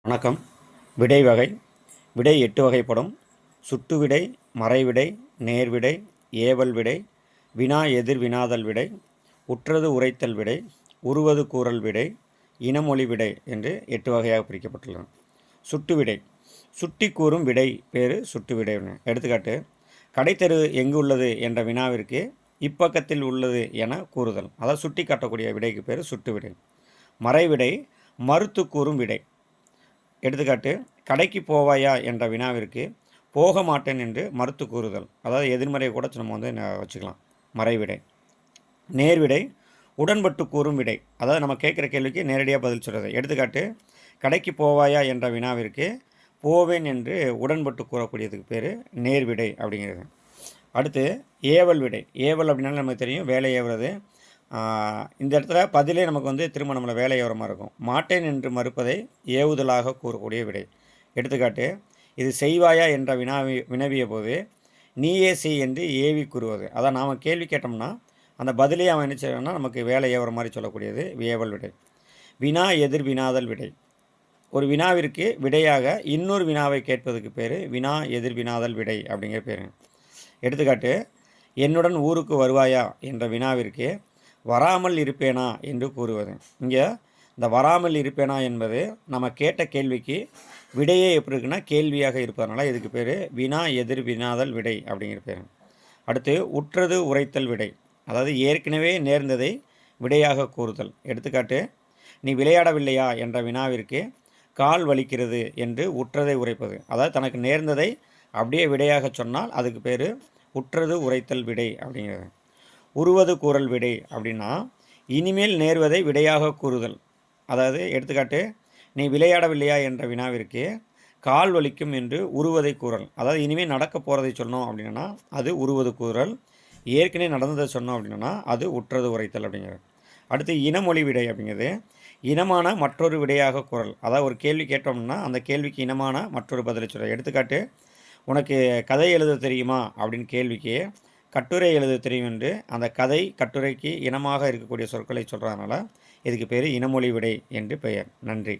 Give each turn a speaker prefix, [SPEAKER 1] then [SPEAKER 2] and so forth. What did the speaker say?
[SPEAKER 1] வணக்கம். விடை வகை. விடை 8 வகைப்படும். சுட்டு விடை, மறைவிடை, நேர்விடை, ஏவல் விடை, வினா எதிர் வினாதல் விடை, உற்றது உரைத்தல் விடை, உருவது கூறல் விடை, இனமொழி விடை என்று 8 வகையாக பிரிக்கப்பட்டுள்ளன. சுட்டு விடை. சுட்டி கூறும் விடை பேர் சுட்டு விடை. எடுத்துக்காட்டு: கடைத்தெரு எங்கு உள்ளது என்ற வினாவிற்கு இப்பக்கத்தில் உள்ளது என கூறுதல். அதாவது சுட்டி காட்டக்கூடிய விடைக்கு பேர் சுட்டு விடை. மறைவிடை மறுத்து கூறும் விடை. எடுத்துக்காட்டு: கடைக்கு போவாயா என்ற வினாவிற்கு போக மாட்டேன் என்று மறுத்து கூறுதல். அதாவது எதிர்மறையை கூட நம்ம வச்சுக்கலாம். மறைவிடை. நேர்விடை உடன்பட்டு கூறும் விடை. அதாவது நம்ம கேட்குற கேள்விக்கு நேரடியாக பதில் சொல்கிறது. எடுத்துக்காட்டு: கடைக்கு போவாயா என்ற வினாவிற்கு போவேன் என்று உடன்பட்டு கூறக்கூடியதுக்கு பேர் நேர்விடை அப்படிங்கிறது. அடுத்து ஏவல் விடை. ஏவல் அப்படின்னாலும் நமக்கு தெரியும், வேலை ஏவுறது. இந்த இடத்துல பதிலே நமக்கு திரும்ப நம்மளை வேலை ஏவுற மாதிரி இருக்கும். மாட்டேன் என்று மறுப்பதை ஏவுதலாக கூறக்கூடிய விடை. எடுத்துக்காட்டு: இது செய்வாயா என்ற வினவிய போது நீயே செய் என்று ஏவி கூறுவது. அதான் நாம் கேள்வி கேட்டோம்னா அந்த பதிலே அவன் என்ன செய்வான்னா நமக்கு வேலை ஏவுற மாதிரி சொல்லக்கூடியது ஏவல் விடை. வினா எதிர் வினாதல் விடை. ஒரு வினாவிற்கு விடையாக இன்னொரு வினாவை கேட்பதுக்கு பேர் வினா எதிர் வினாதல் விடை அப்படிங்கிற பேர். எடுத்துக்காட்டு: என்னுடன் ஊருக்கு வருவாயா என்ற வினாவிற்கு வராமல் இருப்பேனா என்று கூறுவது. இங்கே இந்த வராமல் இருப்பேனா என்பது நம்ம கேட்ட கேள்விக்கு விடையே எப்படி இருக்குன்னா கேள்வியாக இருப்பதனால இதுக்கு பேர் வினா எதிர் வினாதல் விடை அப்படிங்கிற பேர். அடுத்து உற்றது உரைத்தல் விடை. அதாவது ஏற்கனவே நேர்ந்ததை விடையாக கூறுதல். எடுத்துக்காட்டு: நீ விளையாடவில்லையா என்ற வினாவிற்கு கால் வலிக்கிறது என்று உற்றதை உரைப்பது. அதாவது தனக்கு நேர்ந்ததை அப்படியே விடையாக சொன்னால் அதுக்கு பேர் உற்றது உரைத்தல் விடை அப்படிங்கிறது. உருவது கூறல் விடை அப்படின்னா இனிமேல் நேர்வதை விடையாக கூறுதல். அதாவது எடுத்துக்காட்டு: நீ விளையாடவில்லையா என்ற வினாவிற்கு கால் வலிக்கும் என்று உருவதை கூறல். அதாவது இனிமேல் நடக்க போகிறதை சொன்னோம் அப்படின்னா அது உருவது கூறல். ஏற்கனவே நடந்ததை சொன்னோம் அப்படின்னா அது உற்றது உரைத்தல் அப்படிங்கிறது. அடுத்து இனமொழி விடை அப்படிங்கிறது இனமான மற்றொரு விடையாக கூறல். அதாவது ஒரு கேள்வி கேட்டோம்னா அந்த கேள்விக்கு இனமான மற்றொரு பதிலை சொல்ல. எடுத்துக்காட்டு: உனக்கு கதை எழுத தெரியுமா அப்படின்னு கேள்விக்கு கட்டுரை எழுத தெரியும் என்று அந்த கதை கட்டுரைக்கு இனமாக இருக்கக்கூடிய சொற்களை சொல்கிறதுனால இதுக்கு பேர் இனமொழி விடை என்று பெயர். நன்றி.